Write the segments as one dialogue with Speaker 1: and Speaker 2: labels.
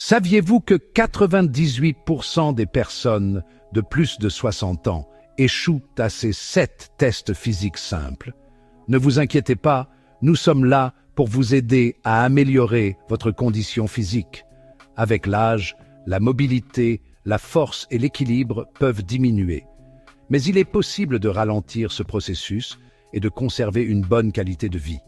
Speaker 1: Saviez-vous que 98% des personnes de plus de 60 ans échouent à ces 7 tests physiques simples? Ne vous inquiétez pas, nous sommes là pour vous aider à améliorer votre condition physique. Avec l'âge, la mobilité, la force et l'équilibre peuvent diminuer. Mais il est possible de ralentir ce processus et de conserver une bonne qualité de vie.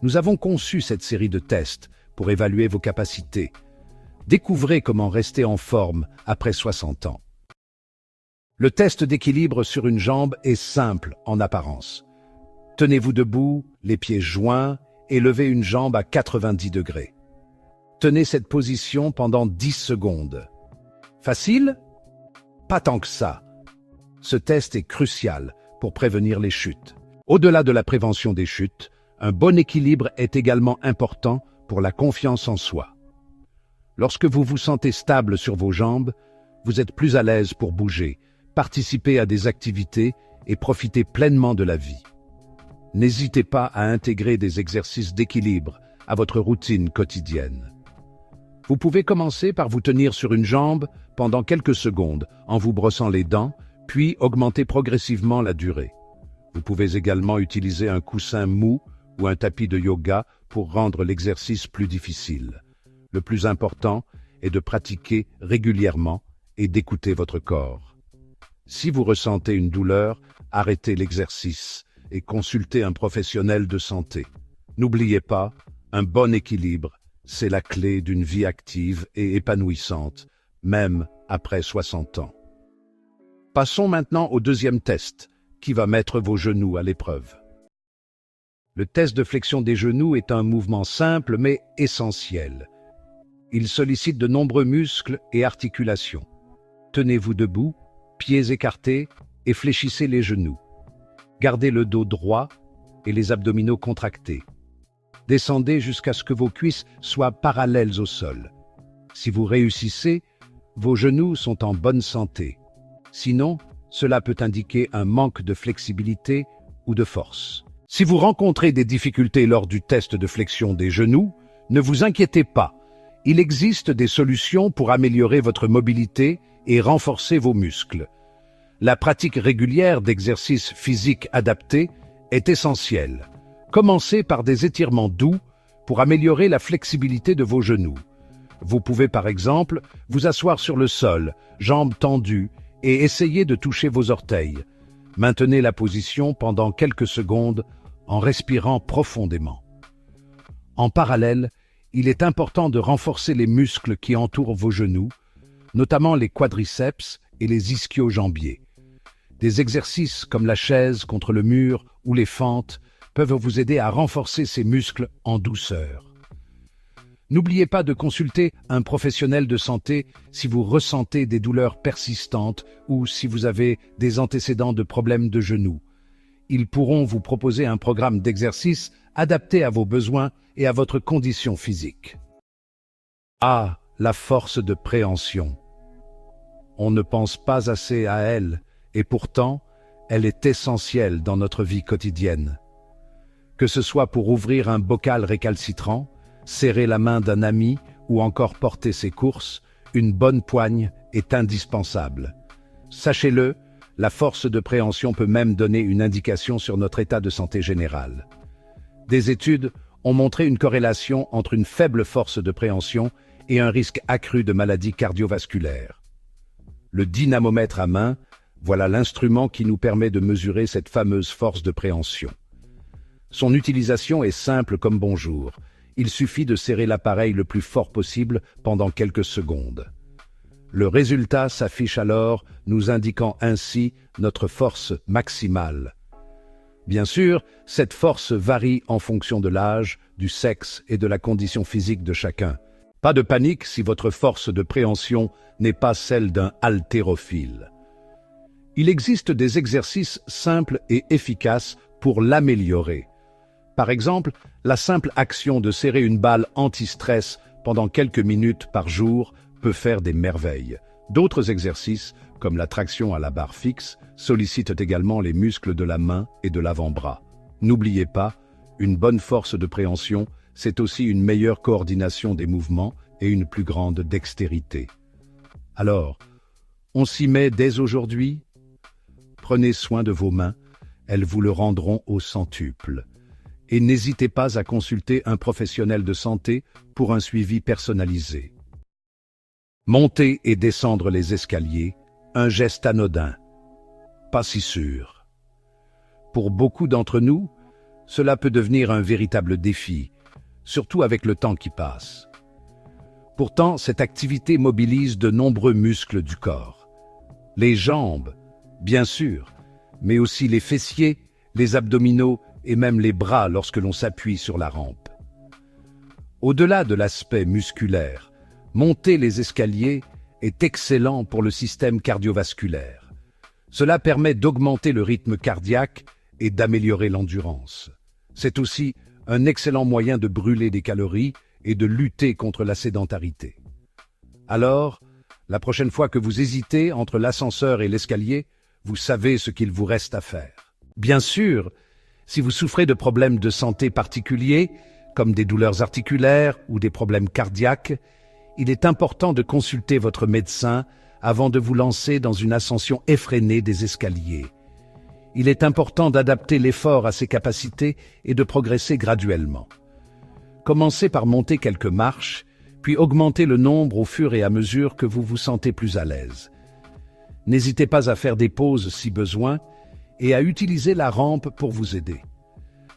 Speaker 1: Nous avons conçu cette série de tests pour évaluer vos capacités. Découvrez comment rester en forme après 60 ans. Le test d'équilibre sur une jambe est simple en apparence. Tenez-vous debout, les pieds joints, et levez une jambe à 90 degrés. Tenez cette position pendant 10 secondes. Facile? Pas tant que ça. Ce test est crucial pour prévenir les chutes. Au-delà de la prévention des chutes, un bon équilibre est également important pour la confiance en soi. Lorsque vous vous sentez stable sur vos jambes, vous êtes plus à l'aise pour bouger, participer à des activités et profiter pleinement de la vie. N'hésitez pas à intégrer des exercices d'équilibre à votre routine quotidienne. Vous pouvez commencer par vous tenir sur une jambe pendant quelques secondes en vous brossant les dents, puis augmenter progressivement la durée. Vous pouvez également utiliser un coussin mou ou un tapis de yoga pour rendre l'exercice plus difficile. Le plus important est de pratiquer régulièrement et d'écouter votre corps. Si vous ressentez une douleur, arrêtez l'exercice et consultez un professionnel de santé. N'oubliez pas, un bon équilibre, c'est la clé d'une vie active et épanouissante, même après 60 ans. Passons maintenant au deuxième test, qui va mettre vos genoux à l'épreuve. Le test de flexion des genoux est un mouvement simple mais essentiel. Il sollicite de nombreux muscles et articulations. Tenez-vous debout, pieds écartés et fléchissez les genoux. Gardez le dos droit et les abdominaux contractés. Descendez jusqu'à ce que vos cuisses soient parallèles au sol. Si vous réussissez, vos genoux sont en bonne santé. Sinon, cela peut indiquer un manque de flexibilité ou de force. Si vous rencontrez des difficultés lors du test de flexion des genoux, ne vous inquiétez pas. Il existe des solutions pour améliorer votre mobilité et renforcer vos muscles. La pratique régulière d'exercices physiques adaptés est essentielle. Commencez par des étirements doux pour améliorer la flexibilité de vos genoux. Vous pouvez par exemple vous asseoir sur le sol, jambes tendues, et essayer de toucher vos orteils. Maintenez la position pendant quelques secondes en respirant profondément. En parallèle, il est important de renforcer les muscles qui entourent vos genoux, notamment les quadriceps et les ischio-jambiers. Des exercices comme la chaise contre le mur ou les fentes peuvent vous aider à renforcer ces muscles en douceur. N'oubliez pas de consulter un professionnel de santé si vous ressentez des douleurs persistantes ou si vous avez des antécédents de problèmes de genoux. Ils pourront vous proposer un programme d'exercice adapté à vos besoins et à votre condition physique. Ah, la force de préhension. On ne pense pas assez à elle, et pourtant, elle est essentielle dans notre vie quotidienne. Que ce soit pour ouvrir un bocal récalcitrant, serrer la main d'un ami ou encore porter ses courses, une bonne poigne est indispensable. Sachez-le, la force de préhension peut même donner une indication sur notre état de santé général. Des études ont montré une corrélation entre une faible force de préhension et un risque accru de maladies cardiovasculaires. Le dynamomètre à main, voilà l'instrument qui nous permet de mesurer cette fameuse force de préhension. Son utilisation est simple comme bonjour. Il suffit de serrer l'appareil le plus fort possible pendant quelques secondes. Le résultat s'affiche alors, nous indiquant ainsi notre force maximale. Bien sûr, cette force varie en fonction de l'âge, du sexe et de la condition physique de chacun. Pas de panique si votre force de préhension n'est pas celle d'un haltérophile. Il existe des exercices simples et efficaces pour l'améliorer. Par exemple, la simple action de serrer une balle anti-stress pendant quelques minutes par jour peut faire des merveilles. D'autres exercices, comme la traction à la barre fixe, sollicitent également les muscles de la main et de l'avant-bras. N'oubliez pas, une bonne force de préhension, c'est aussi une meilleure coordination des mouvements et une plus grande dextérité. Alors, on s'y met dès aujourd'hui? Prenez soin de vos mains, elles vous le rendront au centuple. Et n'hésitez pas à consulter un professionnel de santé pour un suivi personnalisé. Monter et descendre les escaliers, un geste anodin. Pas si sûr. Pour beaucoup d'entre nous, cela peut devenir un véritable défi, surtout avec le temps qui passe. Pourtant, cette activité mobilise de nombreux muscles du corps. Les jambes, bien sûr, mais aussi les fessiers, les abdominaux et même les bras lorsque l'on s'appuie sur la rampe. Au-delà de l'aspect musculaire, monter les escaliers est excellent pour le système cardiovasculaire. Cela permet d'augmenter le rythme cardiaque et d'améliorer l'endurance. C'est aussi un excellent moyen de brûler des calories et de lutter contre la sédentarité. Alors, la prochaine fois que vous hésitez entre l'ascenseur et l'escalier, vous savez ce qu'il vous reste à faire. Bien sûr, si vous souffrez de problèmes de santé particuliers, comme des douleurs articulaires ou des problèmes cardiaques, il est important de consulter votre médecin avant de vous lancer dans une ascension effrénée des escaliers. Il est important d'adapter l'effort à ses capacités et de progresser graduellement. Commencez par monter quelques marches, puis augmentez le nombre au fur et à mesure que vous vous sentez plus à l'aise. N'hésitez pas à faire des pauses si besoin et à utiliser la rampe pour vous aider.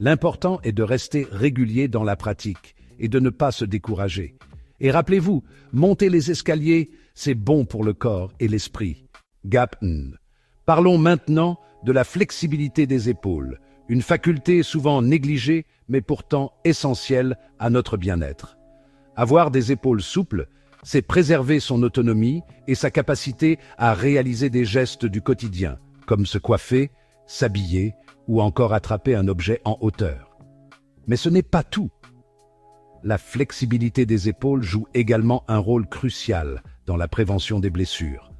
Speaker 1: L'important est de rester régulier dans la pratique et de ne pas se décourager. Et rappelez-vous, monter les escaliers, c'est bon pour le corps et l'esprit. Gapn. Parlons maintenant de la flexibilité des épaules, une faculté souvent négligée mais pourtant essentielle à notre bien-être. Avoir des épaules souples, c'est préserver son autonomie et sa capacité à réaliser des gestes du quotidien, comme se coiffer, s'habiller ou encore attraper un objet en hauteur. Mais ce n'est pas tout. La flexibilité des épaules joue également un rôle crucial dans la prévention des blessures.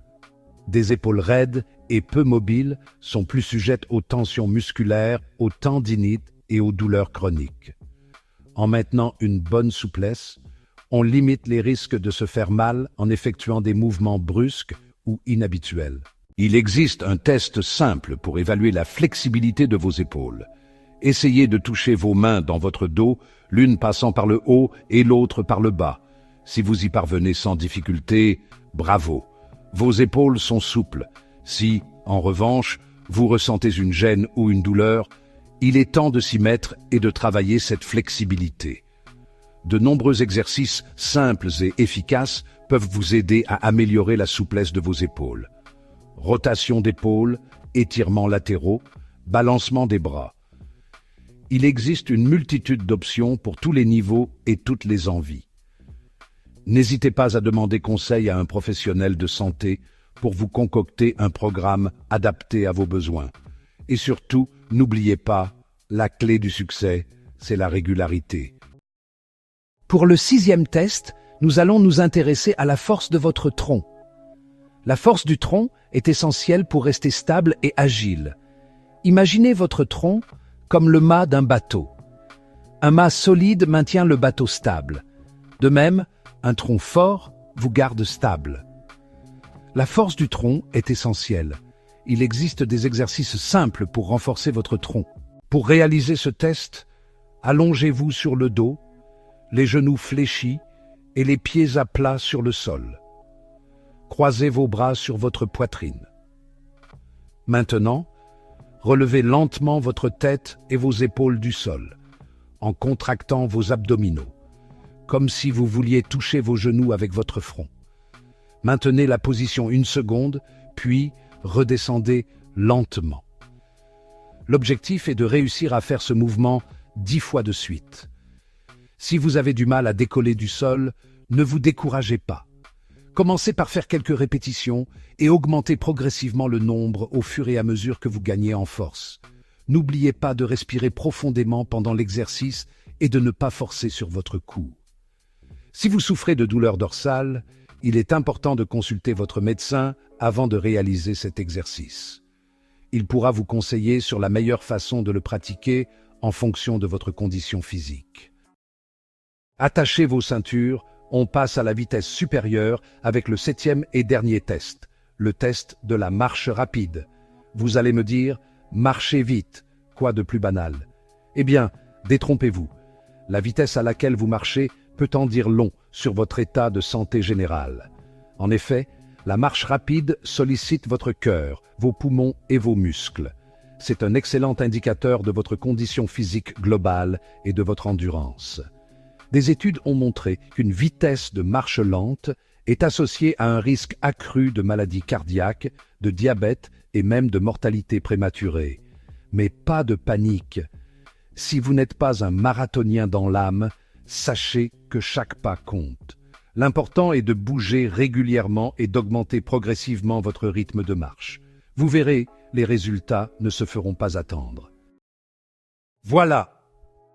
Speaker 1: Des épaules raides et peu mobiles sont plus sujettes aux tensions musculaires, aux tendinites et aux douleurs chroniques. En maintenant une bonne souplesse, on limite les risques de se faire mal en effectuant des mouvements brusques ou inhabituels. Il existe un test simple pour évaluer la flexibilité de vos épaules. Essayez de toucher vos mains dans votre dos, l'une passant par le haut et l'autre par le bas. Si vous y parvenez sans difficulté, bravo. Vos épaules sont souples. Si, en revanche, vous ressentez une gêne ou une douleur, il est temps de s'y mettre et de travailler cette flexibilité. De nombreux exercices simples et efficaces peuvent vous aider à améliorer la souplesse de vos épaules. Rotation d'épaules, étirements latéraux, balancement des bras. Il existe une multitude d'options pour tous les niveaux et toutes les envies. N'hésitez pas à demander conseil à un professionnel de santé pour vous concocter un programme adapté à vos besoins. Et surtout, n'oubliez pas, la clé du succès, c'est la régularité.
Speaker 2: Pour le 6e test, nous allons nous intéresser à la force de votre tronc. La force du tronc est essentielle pour rester stable et agile. Imaginez votre tronc comme le mât d'un bateau. Un mât solide maintient le bateau stable. De même, un tronc fort vous garde stable. La force du tronc est essentielle. Il existe des exercices simples pour renforcer votre tronc. Pour réaliser ce test, allongez-vous sur le dos, les genoux fléchis et les pieds à plat sur le sol. Croisez vos bras sur votre poitrine. Maintenant, relevez lentement votre tête et vos épaules du sol, en contractant vos abdominaux, comme si vous vouliez toucher vos genoux avec votre front. Maintenez la position 1 seconde, puis redescendez lentement. L'objectif est de réussir à faire ce mouvement 10 fois de suite. Si vous avez du mal à décoller du sol, ne vous découragez pas. Commencez par faire quelques répétitions et augmentez progressivement le nombre au fur et à mesure que vous gagnez en force. N'oubliez pas de respirer profondément pendant l'exercice et de ne pas forcer sur votre cou. Si vous souffrez de douleurs dorsales, il est important de consulter votre médecin avant de réaliser cet exercice. Il pourra vous conseiller sur la meilleure façon de le pratiquer en fonction de votre condition physique. Attachez vos ceintures,
Speaker 1: On passe à la vitesse supérieure avec le 7e et dernier test, le test de la marche rapide. Vous allez me dire, marchez vite, quoi de plus banal? Eh bien, détrompez-vous. La vitesse à laquelle vous marchez peut en dire long sur votre état de santé général. En effet, la marche rapide sollicite votre cœur, vos poumons et vos muscles. C'est un excellent indicateur de votre condition physique globale et de votre endurance. Des études ont montré qu'une vitesse de marche lente est associée à un risque accru de maladies cardiaques, de diabète et même de mortalité prématurée. Mais pas de panique. Si vous n'êtes pas un marathonien dans l'âme, sachez que chaque pas compte. L'important est de bouger régulièrement et d'augmenter progressivement votre rythme de marche. Vous verrez, les résultats ne se feront pas attendre. Voilà,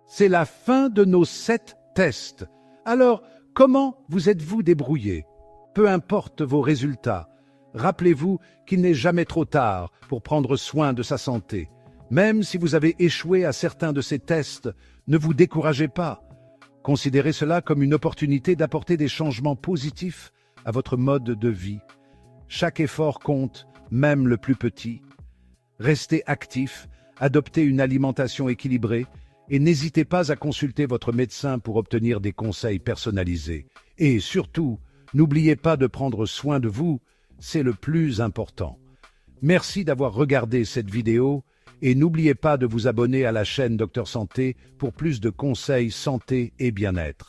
Speaker 1: c'est la fin de nos 7 tests. Alors, comment vous êtes-vous débrouillé? Peu importe vos résultats, rappelez-vous qu'il n'est jamais trop tard pour prendre soin de sa santé. Même si vous avez échoué à certains de ces tests, ne vous découragez pas. Considérez cela comme une opportunité d'apporter des changements positifs à votre mode de vie. Chaque effort compte, même le plus petit. Restez actif, adoptez une alimentation équilibrée et n'hésitez pas à consulter votre médecin pour obtenir des conseils personnalisés. Et surtout, n'oubliez pas de prendre soin de vous, c'est le plus important. Merci d'avoir regardé cette vidéo et n'oubliez pas de vous abonner à la chaîne Docteur Santé pour plus de conseils santé et bien-être.